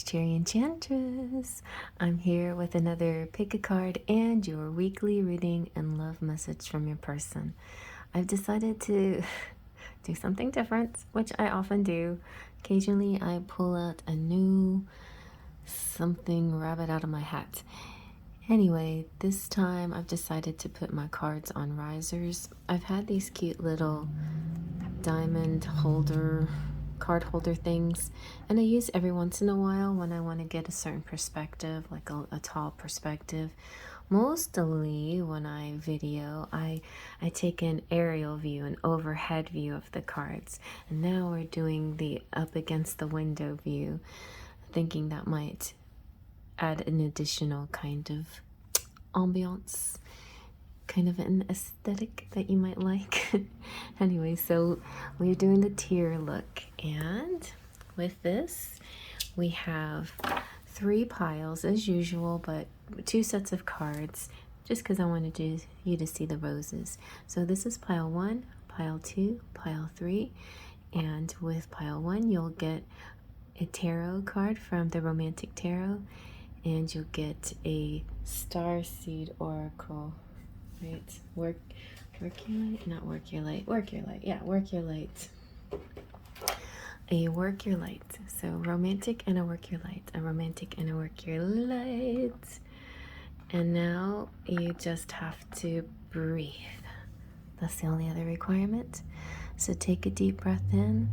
it's Cherry Enchantress. I'm here with another pick a card and your weekly reading and love message from your person. I've decided to do something different, which I often do. Occasionally I pull out a new something rabbit out of my hat. Anyway, this time I've decided to put my cards on risers. I've had these cute little diamond holder card holder things, and I use every once in a while when I want to get a certain perspective, like a tall perspective. Mostly when I video, I take an aerial view, an overhead view of the cards, and now we're doing the up against the window view, thinking that might add an additional kind of ambiance, kind of an aesthetic that you might like. Anyway, so we're doing the tier look, and with this we have 3 piles as usual, but 2 sets of cards just because I wanted you to see the roses. So this is pile 1, pile 2, pile 3, and with pile 1 you'll get a tarot card from the Romantic Tarot, and you'll get a Starseed Oracle. Right, work your light, not work your light, work your light, yeah, work your light. A work your light. So romantic and a work your light, a romantic and a work your light. And now you just have to breathe. That's the only other requirement. So take a deep breath in,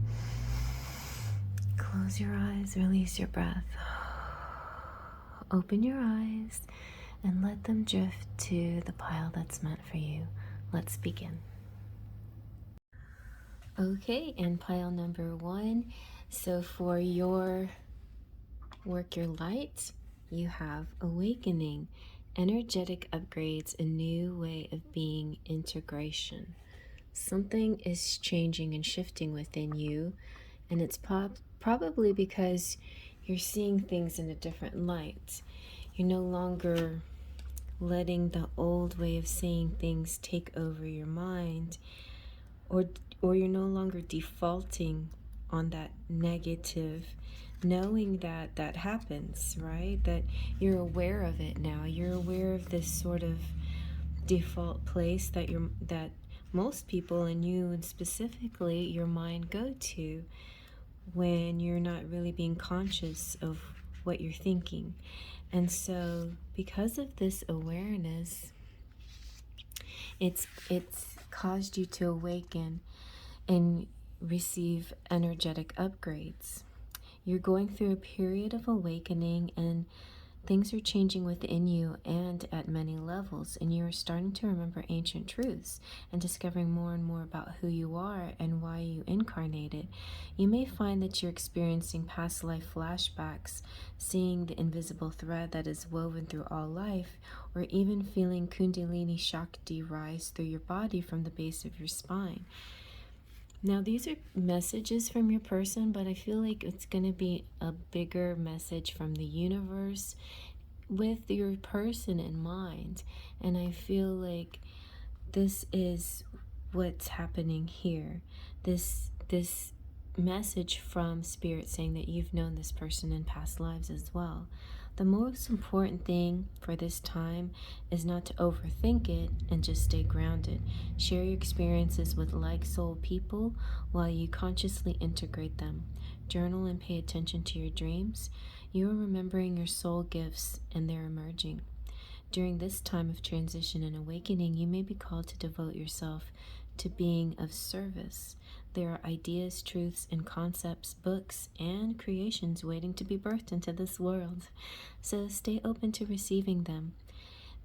close your eyes, release your breath, open your eyes, and let them drift to the pile that's meant for you. Let's begin. Okay, and pile number 1. So for your work your light, you have awakening, energetic upgrades, a new way of being, integration. Something is changing and shifting within you, and it's probably because you're seeing things in a different light. You're no longer letting the old way of seeing things take over your mind, or you're no longer defaulting on that negative, knowing that that happens, right? That you're aware of it now. You're aware of this sort of default place that most people, and you and specifically your mind, go to when you're not really being conscious of what you're thinking. And so because of this awareness, it's caused you to awaken and receive energetic upgrades. You're going through a period of awakening, and things are changing within you and at many levels, and you're starting to remember ancient truths and discovering more and more about who you are and why you incarnated. You may find that you're experiencing past life flashbacks, seeing the invisible thread that is woven through all life, or even feeling Kundalini Shakti rise through your body from the base of your spine. Now, these are messages from your person, but I feel like it's going to be a bigger message from the universe with your person in mind. And I feel like this is what's happening here. This message from Spirit saying that you've known this person in past lives as well. The most important thing for this time is not to overthink it and just stay grounded. Share your experiences with like soul people while you consciously integrate them. Journal and pay attention to your dreams. You are remembering your soul gifts, and they're emerging. During this time of transition and awakening, you may be called to devote yourself to being of service. There are ideas, truths, and concepts, books, and creations waiting to be birthed into this world. So stay open to receiving them.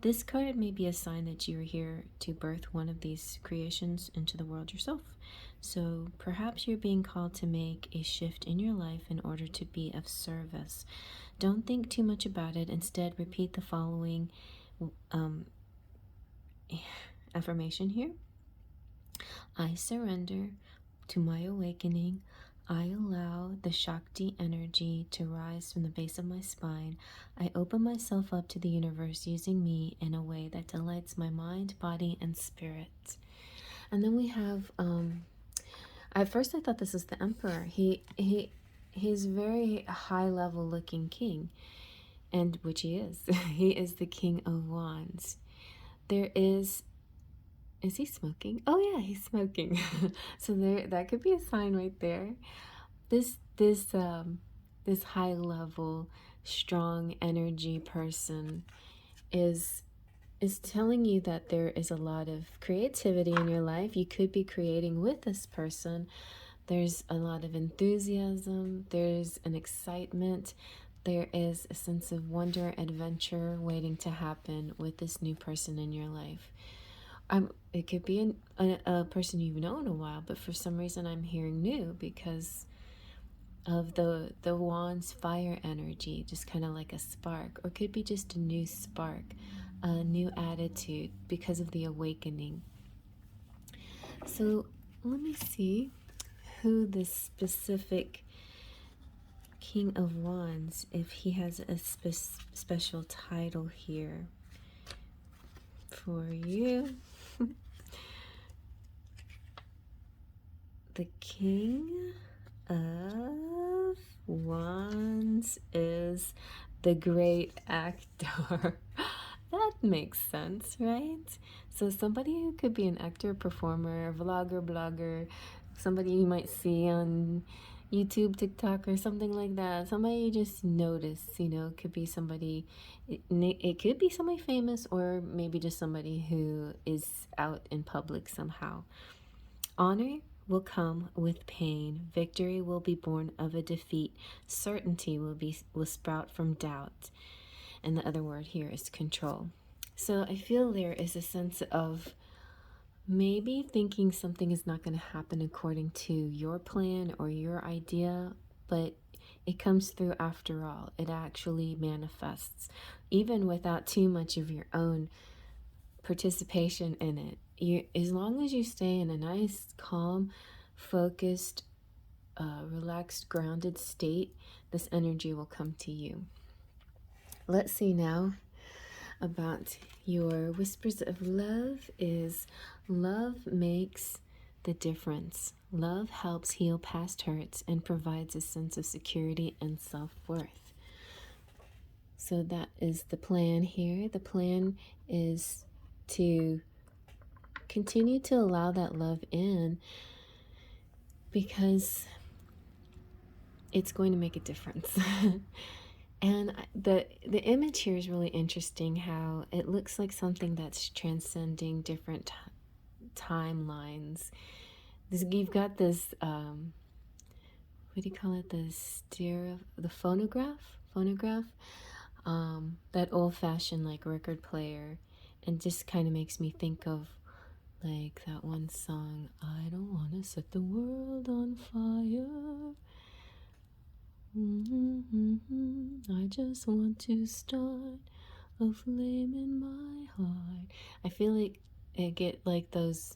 This card may be a sign that you are here to birth one of these creations into the world yourself. So perhaps you're being called to make a shift in your life in order to be of service. Don't think too much about it. Instead, repeat the following affirmation here. I surrender to my awakening. I allow the Shakti energy to rise from the base of my spine. I open myself up to the universe using me in a way that delights my mind, body, and spirit. And then we have, at first I thought this was the Emperor. he's very high level looking king, and which he is. He is the King of Wands. There is he smoking? Oh yeah, he's smoking. So there, that could be a sign right there. This high level, strong energy person is telling you that there is a lot of creativity in your life. You could be creating with this person. There's a lot of enthusiasm, there's an excitement, there is a sense of wonder, adventure waiting to happen with this new person in your life. It could be a person you've known a while, but for some reason I'm hearing new because of the wand's fire energy, just kind of like a spark, or could be just a new spark, a new attitude because of the awakening. So let me see who this specific King of Wands, if he has a special title here for you. The King of Wands is the great actor. That makes sense, right? So somebody who could be an actor, performer, vlogger, blogger, somebody you might see on YouTube, TikTok, or something like that. Somebody you just notice, you know, could be somebody, it could be somebody famous, or maybe just somebody who is out in public somehow. Honor will come with pain. Victory will be born of a defeat. Certainty will sprout from doubt. And the other word here is control. So I feel there is a sense of maybe thinking something is not going to happen according to your plan or your idea, but it comes through after all. It actually manifests, even without too much of your own participation in it. As long as you stay in a nice, calm, focused, relaxed, grounded state, this energy will come to you. Let's see now about your whispers of love. Is love makes the difference. Love helps heal past hurts and provides a sense of security and self-worth. So that is the plan here. The plan is to continue to allow that love in, because it's going to make a difference. And the image here is really interesting, how it looks like something that's transcending different timelines. You've got this, what do you call it, the phonograph, that old-fashioned like record player, and just kind of makes me think of like that one song, I don't want to set the world on fire. I just want to start a flame in my heart. I feel like I get like those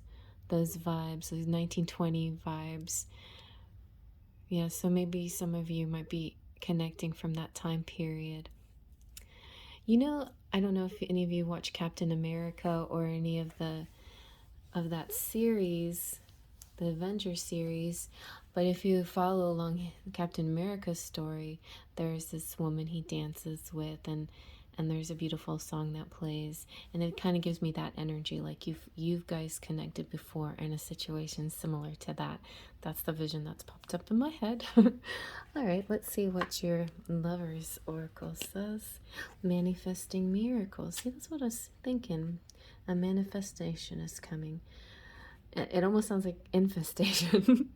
vibes, those 1920 vibes. Yeah, so maybe some of you might be connecting from that time period. You know, I don't know if any of you watch Captain America or any of that series, the Avengers series, but if you follow along Captain America's story, there's this woman he dances with, and there's a beautiful song that plays, and it kind of gives me that energy, like you've guys connected before in a situation similar to that. That's the vision that's popped up in my head. All right, let's see what your Lover's Oracle says. Manifesting miracles. See, that's what I was thinking. A manifestation is coming. It almost sounds like infestation,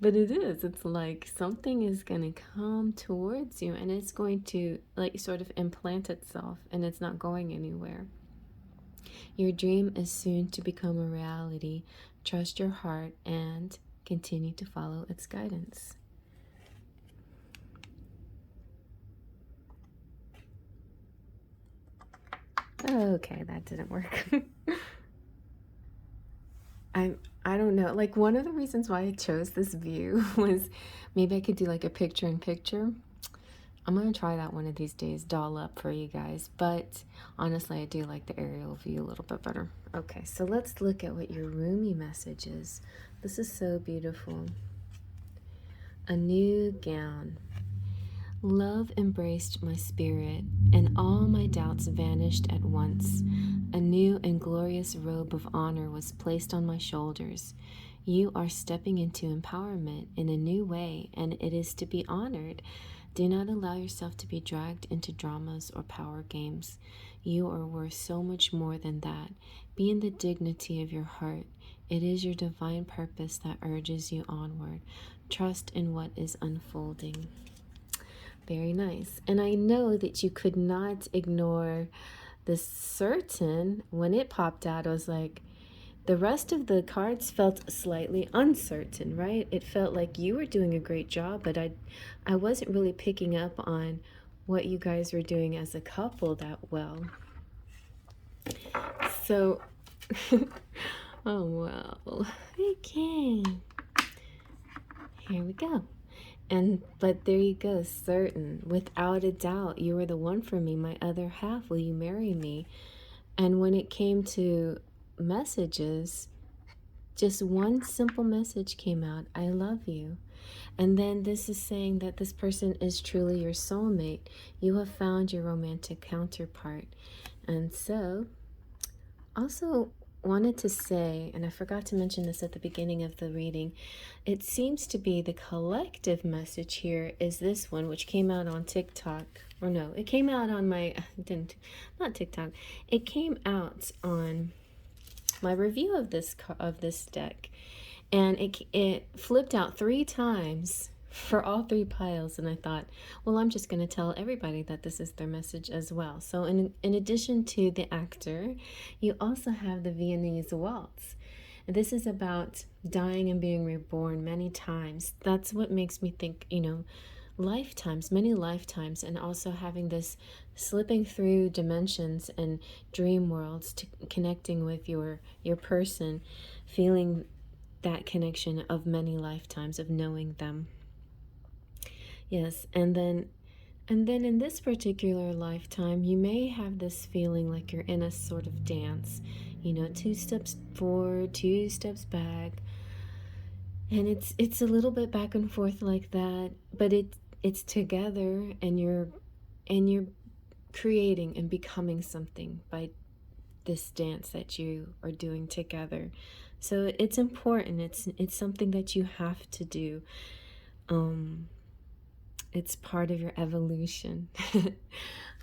but it is. It's like something is going to come towards you, and it's going to like sort of implant itself, and it's not going anywhere. Your dream is soon to become a reality. Trust your heart and continue to follow its guidance. Okay, that didn't work. I don't know. Like, one of the reasons why I chose this view was maybe I could do like a picture-in-picture. I'm going to try that one of these days, doll up for you guys. But honestly, I do like the aerial view a little bit better. Okay, so let's look at what your Rumi message is. This is so beautiful. A new gown. Love embraced my spirit, and all my doubts vanished at once. A new and glorious robe of honor was placed on my shoulders. You are stepping into empowerment in a new way, and it is to be honored. Do not allow yourself to be dragged into dramas or power games. You are worth so much more than that. Be in the dignity of your heart. It is your divine purpose that urges you onward. Trust in what is unfolding. Very nice. And I know that you could not ignore the certain. When it popped out, I was like, the rest of the cards felt slightly uncertain, right? It felt like you were doing a great job, but I wasn't really picking up on what you guys were doing as a couple that well. So, oh well, okay. Here we go. But there you go, certain, without a doubt, you are the one for me, my other half. Will you marry me? And when it came to messages, just one simple message came out: I love you. And then this is saying that this person is truly your soulmate. You have found your romantic counterpart. And so, also wanted to say, and I forgot to mention this at the beginning of the reading, it seems to be the collective message here is this one, which came out on TikTok. Or no, it came out on my, not TikTok. It came out on my review of this deck, and it flipped out 3 times for all 3 piles, and I thought, well, I'm just going to tell everybody that this is their message as well. So in addition to the actor, you also have the Viennese waltz. And this is about dying and being reborn many times. That's what makes me think, lifetimes, many lifetimes, and also having this slipping through dimensions and dream worlds to connecting with your person, feeling that connection of many lifetimes of knowing them. Yes, and then in this particular lifetime, you may have this feeling like you're in a sort of dance, 2 steps forward, 2 steps back, and it's a little bit back and forth like that, but it's together, and you're creating and becoming something by this dance that you are doing together. So it's important. It's something that you have to do. It's part of your evolution.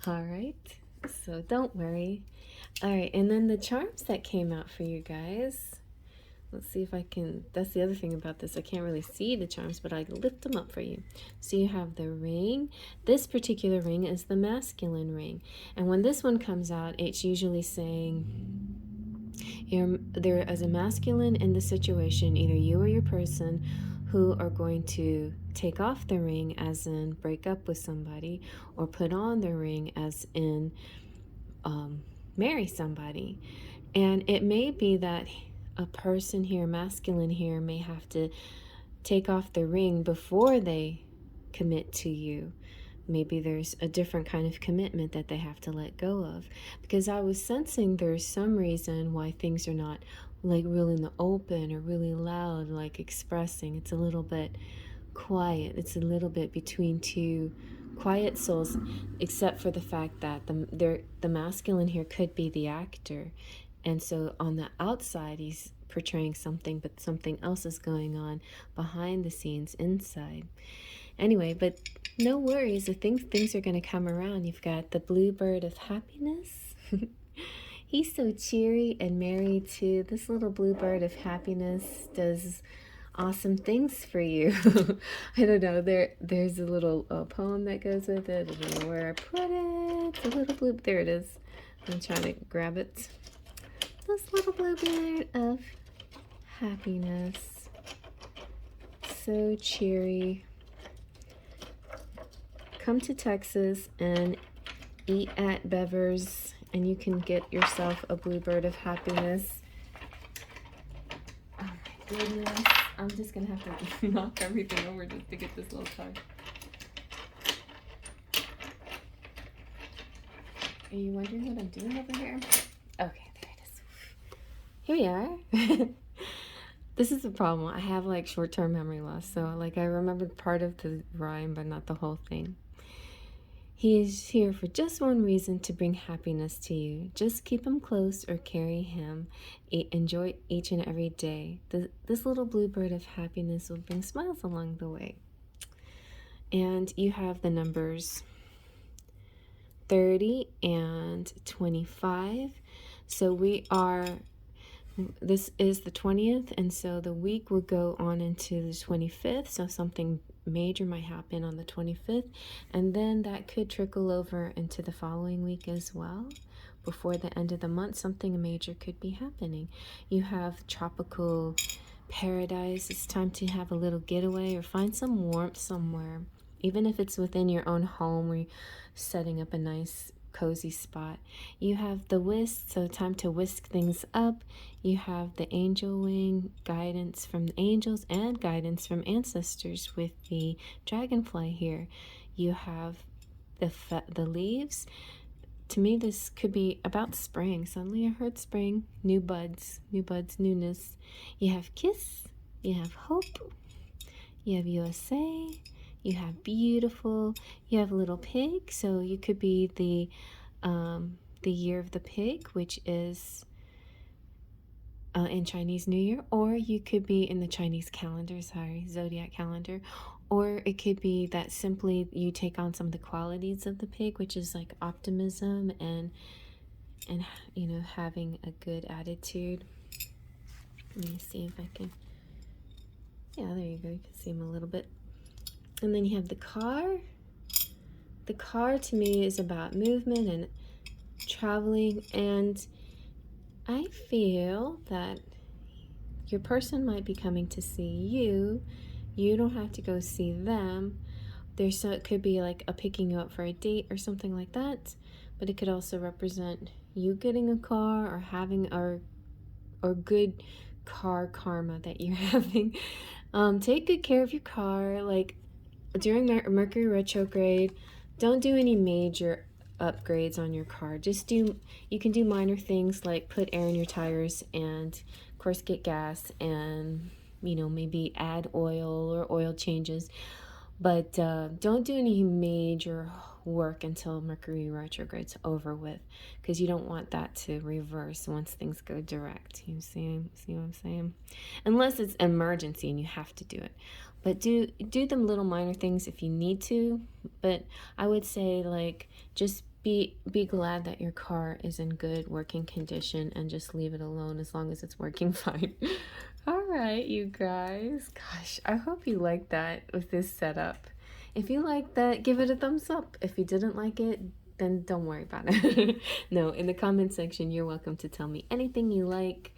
All right, so don't worry. All right, and then the charms that came out for you guys. Let's see if I can, that's the other thing about this. I can't really see the charms, but I lift them up for you. So you have the ring. This particular ring is the masculine ring. And when this one comes out, it's usually saying there is a masculine in the situation, either you or your person, who are going to take off the ring, as in break up with somebody, or put on the ring, as in marry somebody. And it may be that a person here, masculine here, may have to take off the ring before they commit to you. Maybe there's a different kind of commitment that they have to let go of. Because I was sensing there's some reason why things are not like really in the open or really loud, like expressing. It's a little bit quiet. It's a little bit between 2 quiet souls, except for the fact that the masculine here could be the actor. And so on the outside, he's portraying something, but something else is going on behind the scenes inside. Anyway, but no worries. I think things are going to come around. You've got the bluebird of happiness. He's so cheery and merry too. This little bluebird of happiness does awesome things for you. I don't know. There's a little poem that goes with it. I don't know where I put it. The little blue. There it is. I'm trying to grab it. This little bluebird of happiness. So cheery. Come to Texas and eat at Bever's, and you can get yourself a bluebird of happiness. Oh my goodness. I'm just going to have to knock everything over just to get this little card. Are you wondering what I'm doing over here? Okay, there it is. Here we are. This is the problem. I have like short-term memory loss, so like I remembered part of the rhyme, but not the whole thing. He is here for just one reason, to bring happiness to you. Just keep him close or carry him. Enjoy each and every day. This little blue bird of happiness will bring smiles along the way. And you have the numbers 30 and 25. So this is the 20th, and so the week will go on into the 25th, so something major might happen on the 25th, and then that could trickle over into the following week as well. Before the end of the month, something major could be happening. You have tropical paradise. It's time to have a little getaway or find some warmth somewhere, even if it's within your own home or you're setting up a nice cozy spot. You have the whisk, so time to whisk things up. You have the angel wing, guidance from the angels and guidance from ancestors with the dragonfly here. You have the leaves. To me, this could be about spring. Suddenly I heard spring, new buds, newness. You have kiss, you have hope, you have USA, you have beautiful, you have little pig, so you could be the year of the pig, which is in Chinese New Year, or you could be in the Chinese calendar, zodiac calendar, or it could be that simply you take on some of the qualities of the pig, which is like optimism and you know, having a good attitude. Let me see if I can. Yeah, there you go. You can see him a little bit. And then you have the car. The car to me is about movement and traveling, and I feel that your person might be coming to see you. You don't have to go see them. It could be like a picking you up for a date or something like that, but it could also represent you getting a car or having or good car karma that you're having. Take good care of your car. Like during Mercury retrograde, don't do any major upgrades on your car. You can do minor things like put air in your tires and of course get gas and, you know, maybe add oil or oil changes, but don't do any major work until Mercury retrograde's over with, because you don't want that to reverse once things go direct. You see what I'm saying? Unless it's an emergency and you have to do it. But do them little minor things if you need to. But I would say, like, just be glad that your car is in good working condition and just leave it alone as long as it's working fine. All right, you guys. Gosh, I hope you like that with this setup. If you like that, give it a thumbs up. If you didn't like it, then don't worry about it. No, in the comment section, you're welcome to tell me anything you like,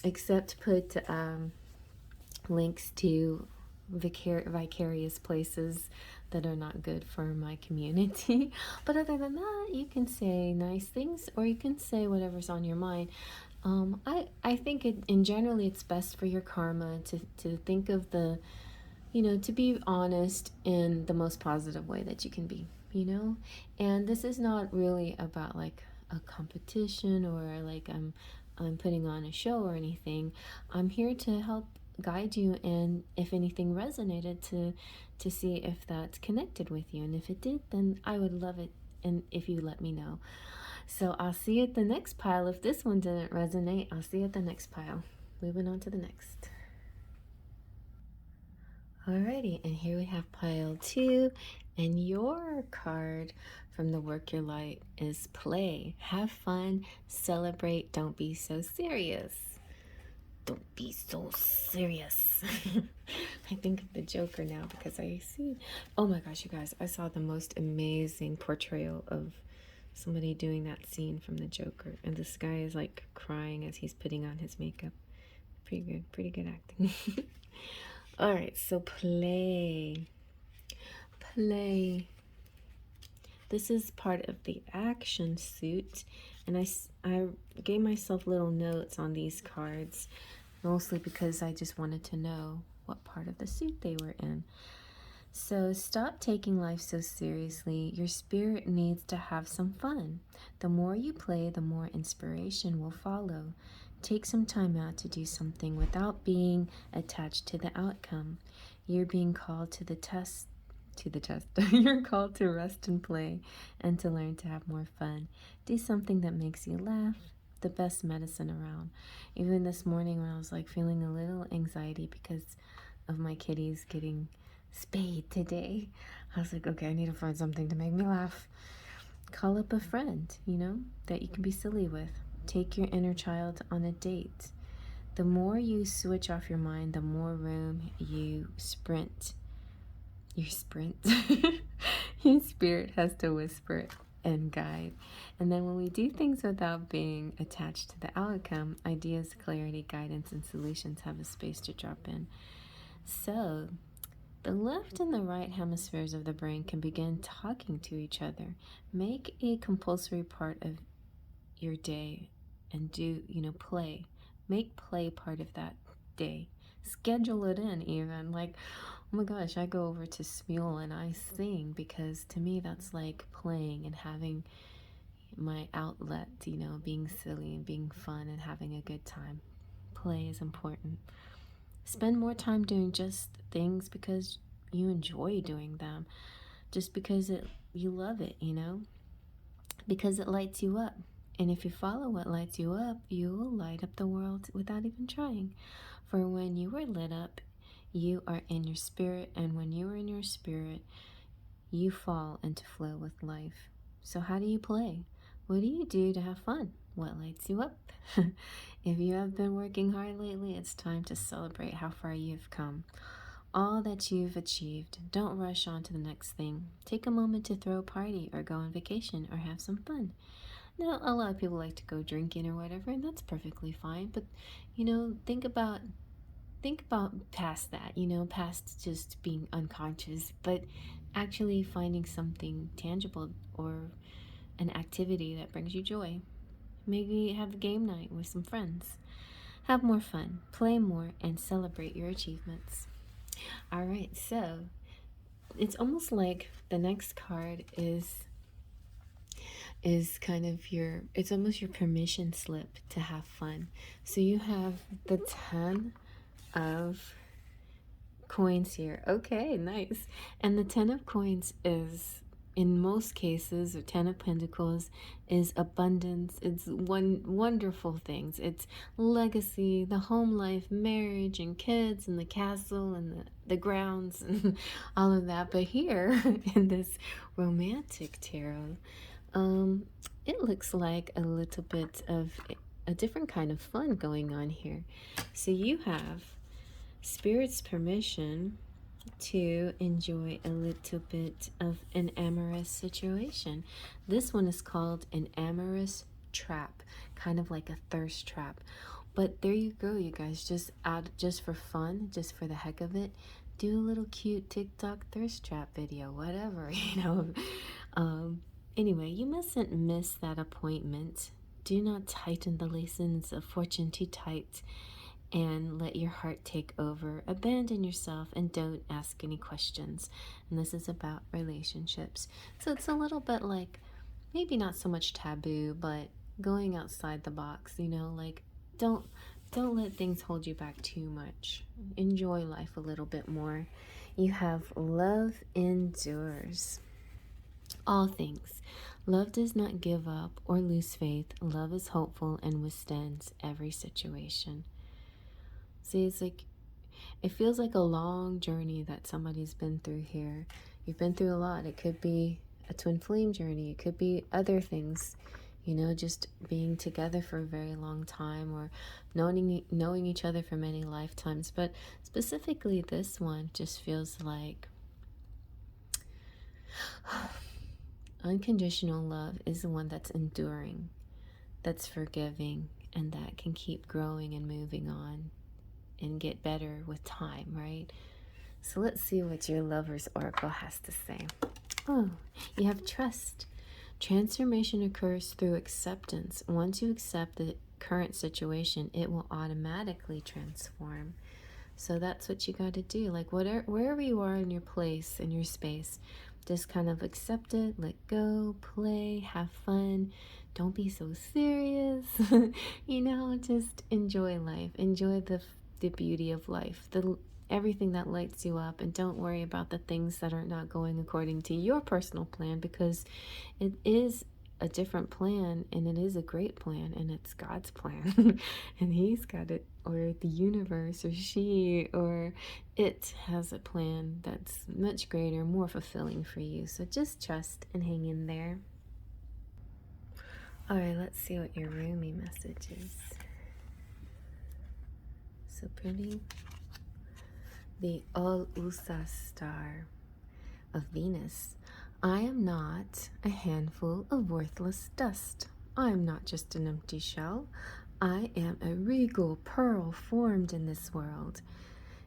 except put links to vicarious places that are not good for my community. But other than that, you can say nice things or you can say whatever's on your mind. I think in generally it's best for your karma to think of the, you know, to be honest in the most positive way that you can be, you know? And this is not really about like a competition or like I'm putting on a show or anything. I'm here to help guide you, and if anything resonated, to see if that's connected with you, and if it did, then I would love it and if you let me know. So I'll see you at the next pile. If this one didn't resonate, I'll see you at the next pile. Moving on to the next. Alrighty, and here we have pile 2, and your card from the Work Your Light is play. Have fun, celebrate, don't be so serious. Don't be so serious. I think of the Joker now because I see, oh my gosh, you guys, I saw the most amazing portrayal of somebody doing that scene from the Joker, and this guy is like crying as he's putting on his makeup. Pretty good acting. All right, so play. This is part of the action suit, and I gave myself little notes on these cards, mostly because I just wanted to know what part of the suit they were in. So stop taking life so seriously. Your spirit needs to have some fun. The more you play, the more inspiration will follow. Take some time out to do something without being attached to the outcome. You're being called to the test. You're called to rest and play and to learn to have more fun. Do something that makes you laugh. The best medicine around. Even this morning when I was like feeling a little anxiety because of my kitties getting spayed today, I was like, okay, I need to find something to make me laugh. Call up a friend, that you can be silly with. Take your inner child on a date. The more you switch off your mind, the more room you sprint. Your spirit has to whisper and guide. And then when we do things without being attached to the outcome, ideas, clarity, guidance, and solutions have a space to drop in. So the left and the right hemispheres of the brain can begin talking to each other. Make a compulsory part of your day and do, play. Make play part of that day. Schedule it in even. Like, oh my gosh, I go over to Smule and I sing because to me that's like playing and having my outlet, being silly and being fun and having a good time. Play is important. Spend more time doing just things because you enjoy doing them. Just because you love it, because it lights you up. And if you follow what lights you up, you will light up the world without even trying. For when you are lit up, you are in your spirit, and when you are in your spirit, you fall into flow with life. So how do you play? What do you do to have fun? What lights you up? If you have been working hard lately, it's time to celebrate how far you've come. All that you've achieved. Don't rush on to the next thing. Take a moment to throw a party or go on vacation or have some fun. Now, a lot of people like to go drinking or whatever, and that's perfectly fine. But, think about past that, past just being unconscious, but actually finding something tangible or an activity that brings you joy. Maybe have a game night with some friends. Have more fun, play more, and celebrate your achievements. All right, so it's almost like the next card is kind of it's almost your permission slip to have fun. So you have the 10 of coins here. Okay, nice. And the 10 of coins is, in most cases, or 10 of pentacles is abundance. It's wonderful things. It's legacy, the home life, marriage, and kids, and the castle, and the grounds, and all of that. But here, in this romantic tarot, it looks like a little bit of a different kind of fun going on here. So you have Spirit's permission to enjoy a little bit of an amorous situation. This one is called an amorous trap, kind of like a thirst trap. But there you go, you guys. Just for fun, just for the heck of it, do a little cute TikTok thirst trap video, whatever, Anyway, you mustn't miss that appointment. Do not tighten the laces of fortune too tight and let your heart take over. Abandon yourself and don't ask any questions. And this is about relationships. So it's a little bit like, maybe not so much taboo, but going outside the box, like don't let things hold you back too much. Enjoy life a little bit more. You have love endures all things. Love does not give up or lose faith. Love is hopeful and withstands every situation. See, it's like, it feels like a long journey that somebody's been through here. You've been through a lot. It could be a twin flame journey. It could be other things, just being together for a very long time, or knowing each other for many lifetimes. But specifically this one just feels like unconditional love is the one that's enduring, that's forgiving, and that can keep growing and moving on and get better with time, right? So let's see what your Lover's Oracle has to say. Oh, you have trust. Transformation occurs through acceptance. Once you accept the current situation, it will automatically transform. So that's what you got to do. Like wherever you are in your place, in your space, just kind of accept it, let go, play, have fun. don't be so serious. You know, just enjoy life. Enjoy the beauty of life. Everything that lights you up, and don't worry about the things that are not going according to your personal plan, because it is a different plan, and it is a great plan, and it's God's plan. And he's got it, or the universe, or she, or it has a plan that's much greater, more fulfilling for you. So just trust and hang in there. All right, let's see what your Rumi message is. So pretty. The Al-Usa star of Venus. I am not a handful of worthless dust. I am not just an empty shell. I am a regal pearl formed in this world.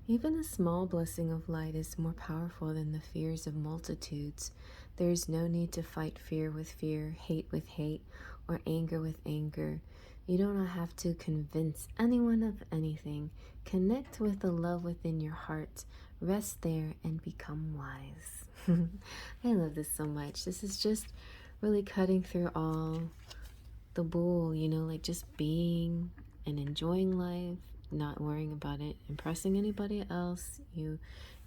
Even a small blessing of light is more powerful than the fears of multitudes. There is no need to fight fear with fear, hate with hate, or anger with anger. You do not have to convince anyone of anything. Connect with the love within your heart. Rest there and become wise. I love this so much. This is just really cutting through all the bull, you know, like just being and enjoying life, not worrying about it, impressing anybody else.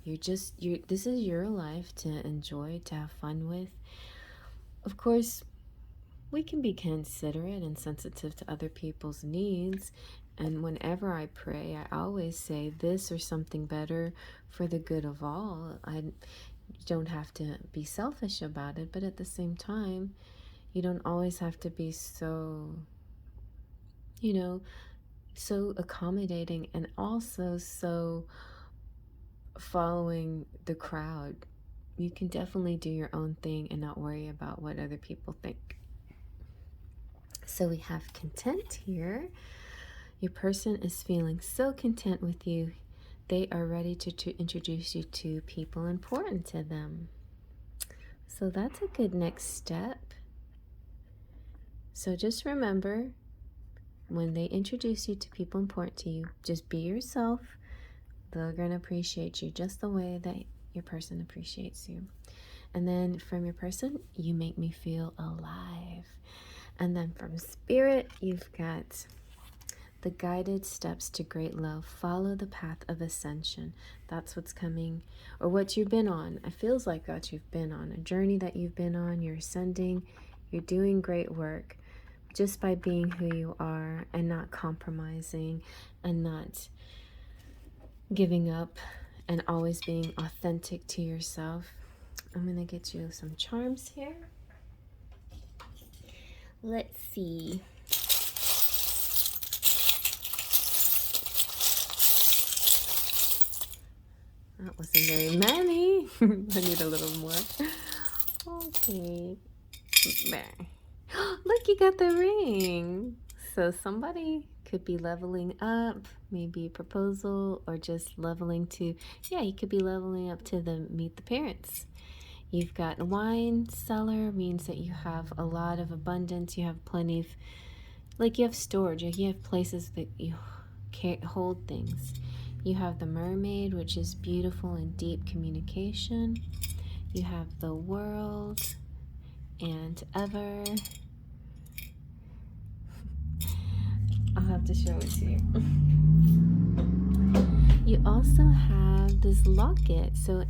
This is your life to enjoy, to have fun with. Of course, we can be considerate and sensitive to other people's needs. And whenever I pray, I always say this or something better for the good of all. I don't have to be selfish about it, but at the same time, you don't always have to be so, you know, so accommodating and also so following the crowd. You can definitely do your own thing and not worry about what other people think. So we have content here. Your person is feeling so content with you. They are ready to introduce you to people important to them. So that's a good next step. So just remember, when they introduce you to people important to you, just be yourself. They're going to appreciate you just the way that your person appreciates you. And then from your person, you make me feel alive. And then from spirit, you've got the guided steps to great love. Follow the path of ascension. That's what's coming, or what you've been on. It feels like that you've been on a journey that you've been on. You're ascending. You're doing great work just by being who you are and not compromising and not giving up and always being authentic to yourself. I'm going to get you some charms here. Let's see. That wasn't very many. I need a little more. Okay. There. Look, you got the ring. So somebody could be leveling up, maybe a proposal, or just leveling to, yeah, you could be leveling up to meet the parents. You've got a wine cellar, means that you have a lot of abundance. You have plenty of, like, you have storage. You have places that you can't hold things. You have the mermaid, which is beautiful and deep communication. You have the world and ever. I'll have to show it to you. You also have this locket. So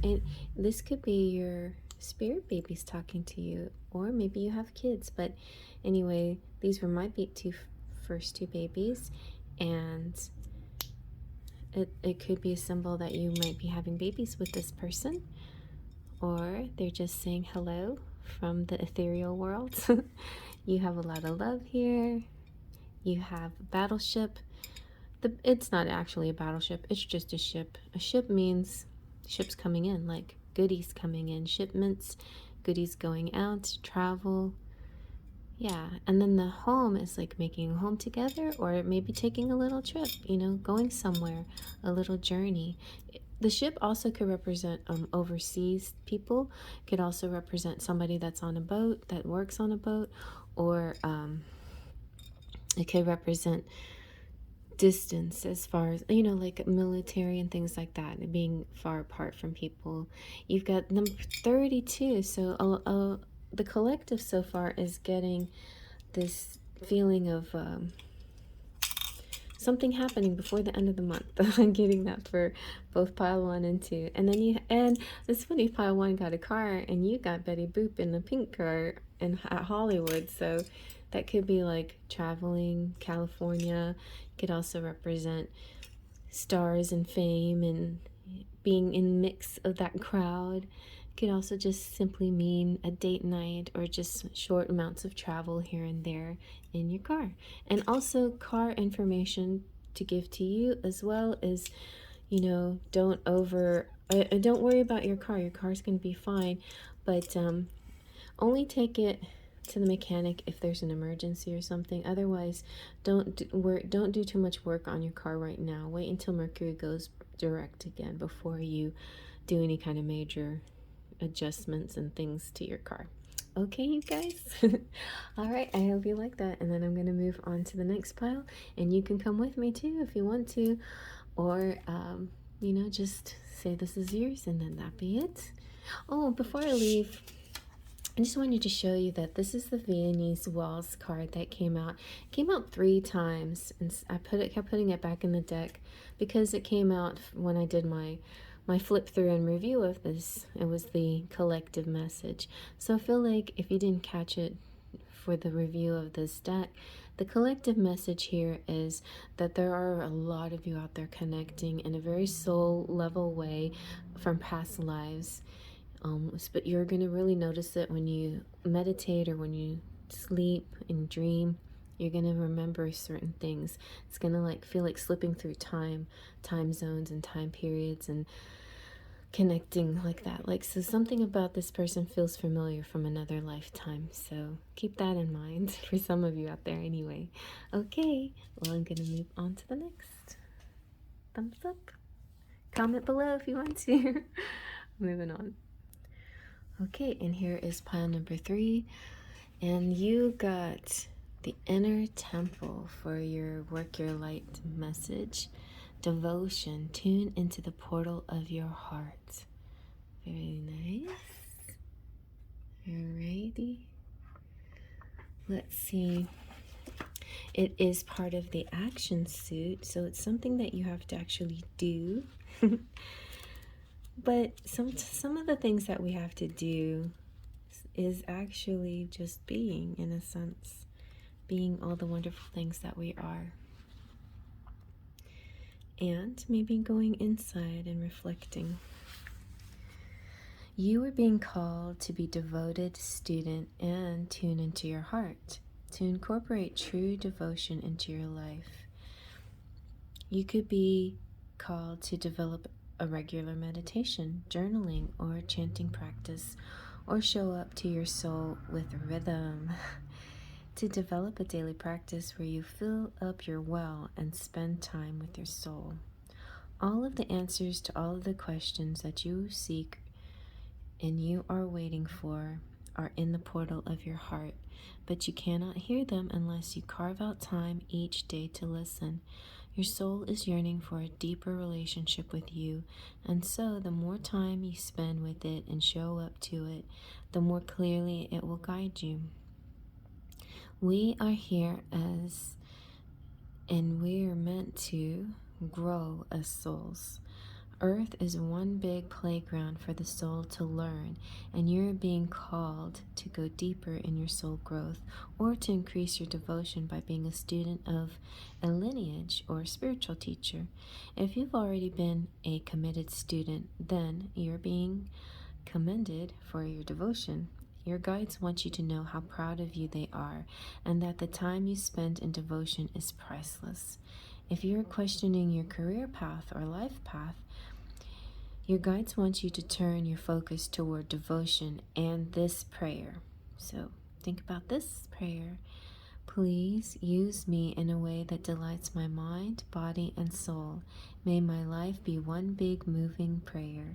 this could be your spirit babies talking to you, or maybe you have kids. But anyway, these were my first two babies, and it could be a symbol that you might be having babies with this person, or they're just saying hello from the ethereal world. You have a lot of love here. You have a battleship. It's not actually a battleship, it's just a ship. A ship means ships coming in, like goodies coming in, shipments, goodies going out, travel. Yeah, and then the home is like making a home together, or maybe taking a little trip, you know, going somewhere, a little journey. The ship also could represent overseas people, could also represent somebody that's on a boat, that works on a boat, or it could represent distance as far as, you know, like military and things like that, being far apart from people. You've got number 32, so the collective so far is getting this feeling of something happening before the end of the month. I'm getting that for both pile 1 and 2. And then and it's funny, pile 1 got a car and you got Betty Boop in the pink car at Hollywood. So that could be like traveling, California. It could also represent stars and fame and being in the mix of that crowd. It could also just simply mean a date night or just short amounts of travel here and there in your car. And also car information to give to you, as well as, you know, don't worry about your car. Your car's going to be fine, but only take it to the mechanic if there's an emergency or something. Otherwise, don't do too much work on your car right now. Wait until Mercury goes direct again before you do any kind of major adjustments and things to your car. Okay, you guys? All right, I hope you like that. And then I'm going to move on to the next pile, and you can come with me too if you want to, or you know, just say this is yours and then that be it. Oh, before I leave, I just wanted to show you that this is the Viennese Waltz card that came out. It came out 3 times, and I kept putting it back in the deck because it came out when I did my flip through and review of this. It was the collective message. So I feel like if you didn't catch it for the review of this deck, the collective message here is that there are a lot of you out there connecting in a very soul level way from past lives. But you're going to really notice it when you meditate or when you sleep and dream. You're going to remember certain things. It's going to like feel like slipping through time zones and time periods and connecting like that. Like, so something about this person feels familiar from another lifetime. So keep that in mind for some of you out there anyway. Okay, well, I'm going to move on to the next. Thumbs up. Comment below if you want to. Moving on. Okay, and here is pile number 3, and you got the inner temple for your work your light message. Devotion, tune into the portal of your heart. Very nice. Alrighty. Let's see. It is part of the action suit, so it's something that you have to actually do. But some of the things that we have to do is actually just being, in a sense, being all the wonderful things that we are. And maybe going inside and reflecting. You are being called to be devoted student and tune into your heart, to incorporate true devotion into your life. You could be called to develop a regular meditation, journaling, or chanting practice, or show up to your soul with rhythm. To develop a daily practice where you fill up your well and spend time with your soul. All of the answers to all of the questions that you seek and you are waiting for are in the portal of your heart, but you cannot hear them unless you carve out time each day to listen. Your soul is yearning for a deeper relationship with you, and so the more time you spend with it and show up to it, the more clearly it will guide you. We are here and we are meant to grow as souls. Earth is one big playground for the soul to learn, and you're being called to go deeper in your soul growth or to increase your devotion by being a student of a lineage or spiritual teacher. If you've already been a committed student, then you're being commended for your devotion. Your guides want you to know how proud of you they are and that the time you spend in devotion is priceless. If you're questioning your career path or life path, your guides want you to turn your focus toward devotion and this prayer. So think about this prayer. Please use me in a way that delights my mind, body, and soul. May my life be one big moving prayer.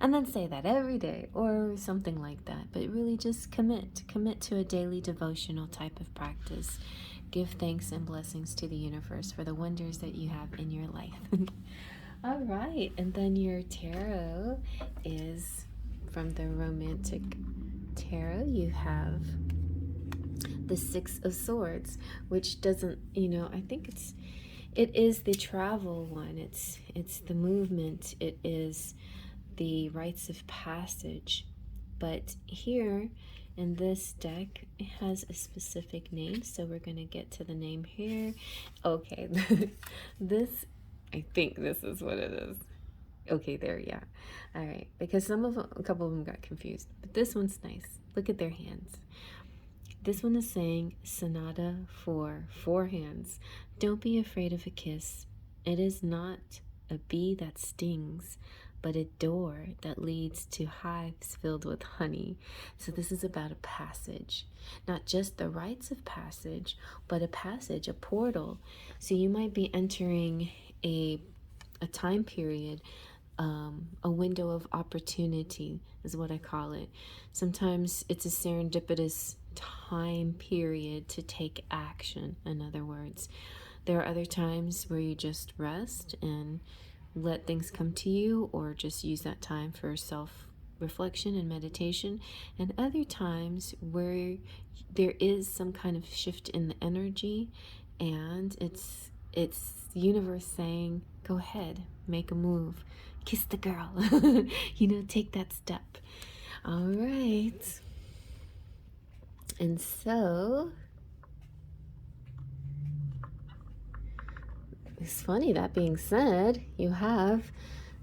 And then say that every day or something like that. But really just commit to a daily devotional type of practice. Give thanks and blessings to the universe for the wonders that you have in your life. All right, and then your tarot is from the Romantic Tarot. You have the Six of Swords, which doesn't, you know, I think it is the travel one. It's the movement. It is the rites of passage. But here in this deck, it has a specific name, so we're going to get to the name here. Okay, this, I think this is what it is. Okay, there, yeah. All right, because some of them, a couple of them got confused, but this one's nice. Look at their hands. This one is saying sonata for 4 hands. Don't be afraid of a kiss. It is not a bee that stings, but a door that leads to hives filled with honey. So this is about a passage, not just the rites of passage, but a passage, a portal. So you might be entering a time period, a window of opportunity is what I call it. Sometimes it's a serendipitous time period to take action, in other words. There are other times where you just rest and let things come to you, or just use that time for self-reflection and meditation, and other times where there is some kind of shift in the energy, and it's the universe saying, go ahead, make a move, kiss the girl, you know, take that step. All right. And so it's funny, that being said, you have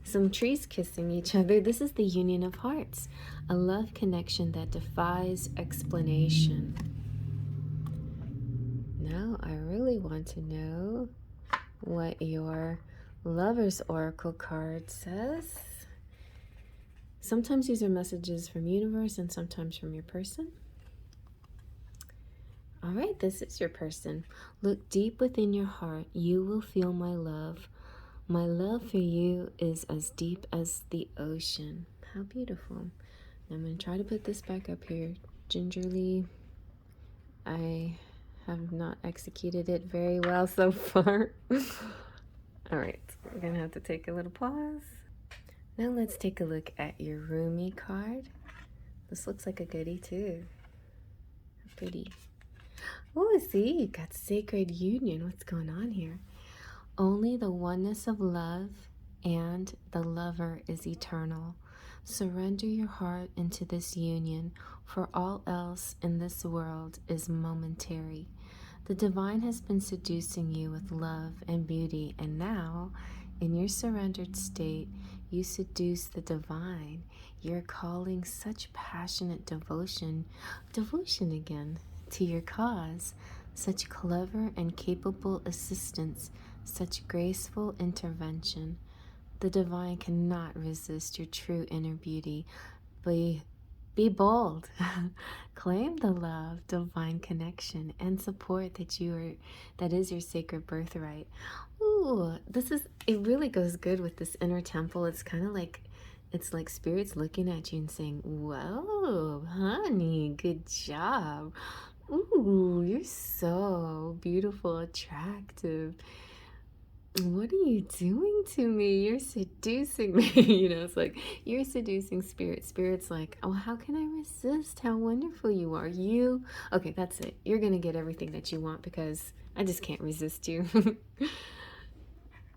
some trees kissing each other. This is the union of hearts, a love connection that defies explanation. Now I really want to know what your Lover's Oracle card says. Sometimes these are messages from universe and sometimes from your person. All right, this is your person. Look deep within your heart. You will feel my love. My love for you is as deep as the ocean. How beautiful. I'm going to try to put this back up here gingerly. I have not executed it very well so far. All right, we're going to have to take a little pause. Now let's take a look at your Rumi card. This looks like a goodie too. Pretty. Oh, see, you got sacred union. What's going on here? Only the oneness of love and the lover is eternal. Surrender your heart into this union, for all else in this world is momentary. The divine has been seducing you with love and beauty, and now, in your surrendered state, you seduce the divine. You're calling such passionate devotion again, to your cause, such clever and capable assistance, such graceful intervention. The divine cannot resist your true inner beauty. Be bold. Claim the love, divine connection, and support that is your sacred birthright. Ooh, it really goes good with this inner temple. It's kind of like, it's like spirits looking at you and saying, whoa, honey, good job. Ooh, you're so beautiful, attractive. What are you doing to me? You're seducing me. You know, it's like you're seducing spirit. Spirit's like, oh, how can I resist? How wonderful you are. Okay, that's it. You're going to get everything that you want because I just can't resist you.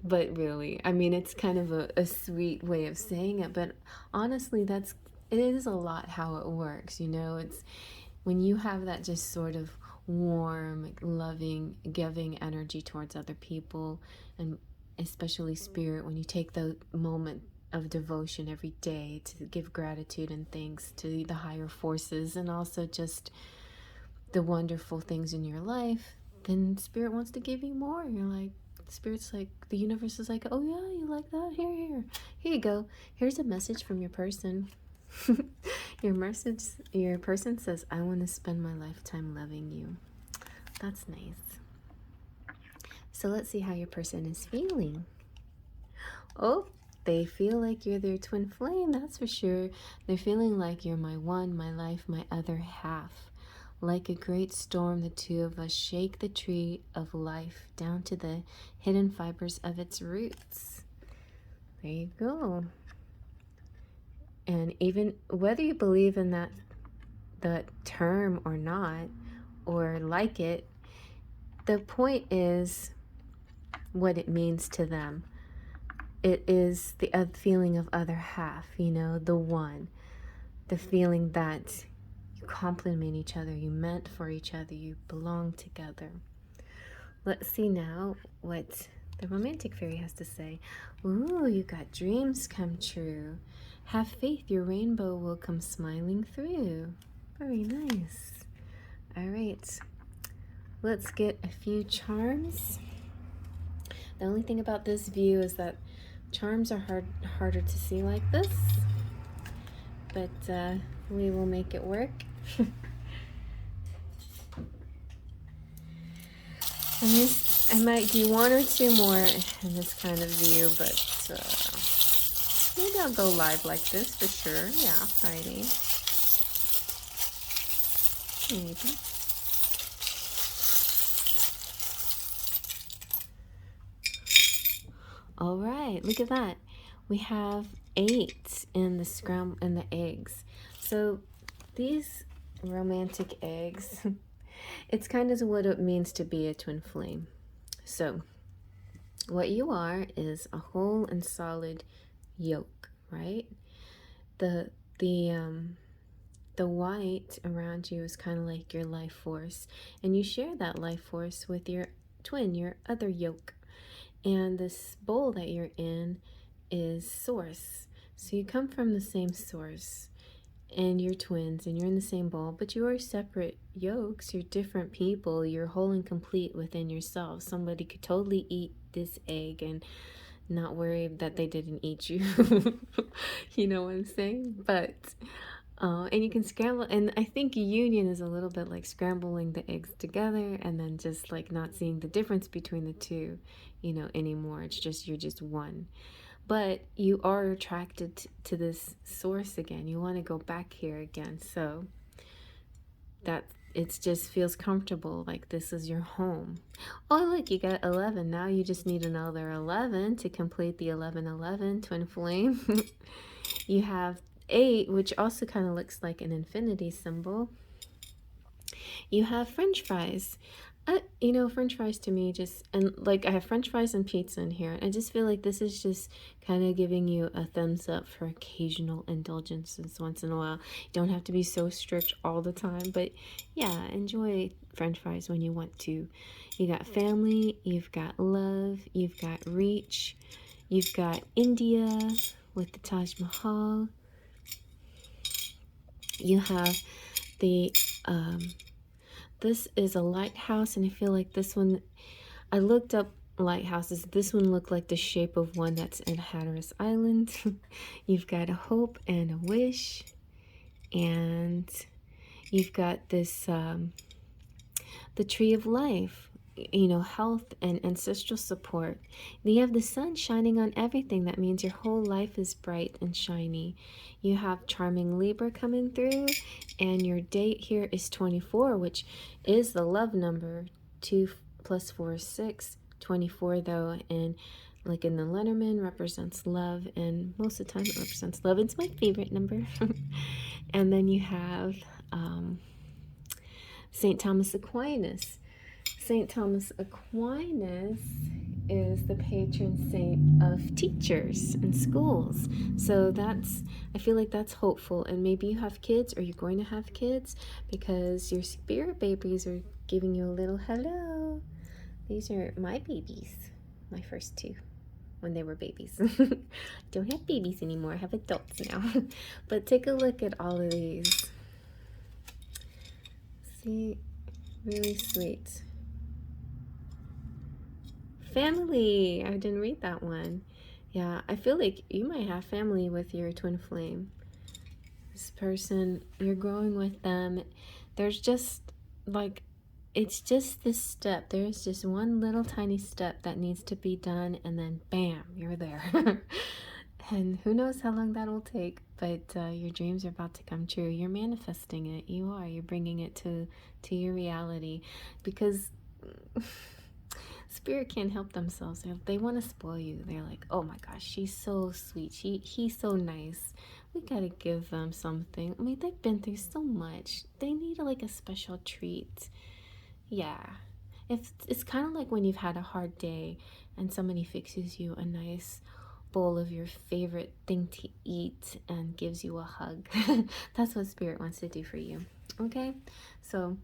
But really, I mean, it's kind of a sweet way of saying it. But honestly, it is a lot how it works. You know, it's when you have that just sort of warm, loving, giving energy towards other people, and especially spirit, when you take the moment of devotion every day to give gratitude and thanks to the higher forces, and also just the wonderful things in your life, then spirit wants to give you more. You're like, spirit's like, the universe is like, oh yeah, you like that? Here you go. Here's a message from your person. Your person says, I want to spend my lifetime loving you. That's nice. So let's see how your person is feeling. Oh, they feel like you're their twin flame, that's for sure. They're feeling like you're my one, my life, my other half. Like a great storm, the two of us shake the tree of life down to the hidden fibers of its roots. There you go. And even whether you believe in that term or not, or like it. The point is what it means to them. It is the feeling of other half, you know, the one. The feeling that you complement each other, you meant for each other, you belong together. Let's see now what the romantic fairy has to say. Ooh, you got dreams come true. Have faith, your rainbow will come smiling through. Very nice. All right, let's get a few charms. The only thing about this view is that charms are harder to see like this, but we will make it work. I might do one or two more in this kind of view, but maybe I'll go live like this for sure. Yeah, Friday. Maybe. All right, look at that. We have 8 in the eggs. So these romantic eggs, it's kind of what it means to be a twin flame. So what you are is a whole and solid yolk, right? The white around you is kind of like your life force, and you share that life force with your twin, your other yolk. And this bowl that you're in is source. So you come from the same source, and you're twins, and you're in the same bowl, but you are separate yolks. You're different people. You're whole and complete within yourself. Somebody could totally eat this egg and not worry that they didn't eat you. You know what I'm saying? But and you can scramble, and I think union is a little bit like scrambling the eggs together and then just like not seeing the difference between the two, you know, anymore. It's just, you're just one. But you are attracted to this source again. You want to go back here again. So that it just feels comfortable, like this is your home. Oh, look, you got 11. Now you just need another 11 to complete the 1111 twin flame. You have 8, which also kind of looks like an infinity symbol. You have French fries. You know, French fries to me just, and like I have French fries and pizza in here. I just feel like this is just kind of giving you a thumbs up for occasional indulgences once in a while. You don't have to be so strict all the time, but yeah, enjoy French fries when you want to. You got family, you've got love, you've got reach, you've got India with the Taj Mahal. You have the this is a lighthouse, and I feel like this one, I looked up lighthouses. This one looked like the shape of one that's in Hatteras Island. You've got a hope and a wish, and you've got this the tree of life, you know, health and ancestral support. Then you have the sun shining on everything. That means your whole life is bright and shiny. You have charming Libra coming through, and your date here is 24, which is the love number. 2 plus 4 is 6. 24 though, and like in the Lenormand, represents love, and most of the time it represents love. It's my favorite number. And then you have St. Thomas Aquinas. St. Thomas Aquinas is the patron saint of teachers and schools. So that's, I feel like that's hopeful. And maybe you have kids, or you're going to have kids, because your spirit babies are giving you a little hello. These are my babies, my first 2 when they were babies. Don't have babies anymore, I have adults now. But take a look at all of these. See, really sweet. Family, I didn't read that one. Yeah, I feel like you might have family with your twin flame. This person, you're growing with them. There's just like, it's just this step. There's just one little tiny step that needs to be done, and then bam, you're there. And who knows how long that will take, but your dreams are about to come true. You're manifesting it. You are. You're bringing it to your reality, because Spirit can't help themselves. They want to spoil you. They're like, oh my gosh, she's so sweet. He's so nice. We gotta give them something. I mean, they've been through so much. They need like a special treat. Yeah. If it's kind of like when you've had a hard day and somebody fixes you a nice bowl of your favorite thing to eat and gives you a hug. That's what spirit wants to do for you. Okay? So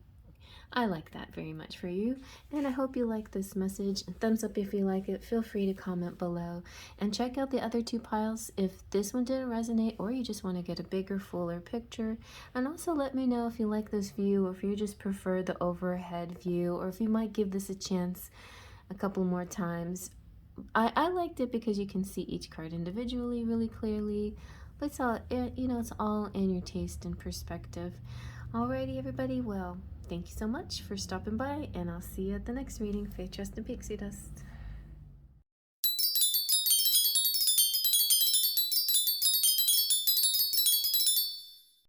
I like that very much for you, and I hope you like this message. Thumbs up if you like it. Feel free to comment below and check out the other two piles if this one didn't resonate or you just want to get a bigger, fuller picture. And also let me know if you like this view or if you just prefer the overhead view, or if you might give this a chance a couple more times. I liked it because you can see each card individually really clearly, but it's all, it's all in your taste and perspective. Alrighty, everybody. Well, thank you so much for stopping by, and I'll see you at the next reading. Faith, Trust, and Pixie Dust.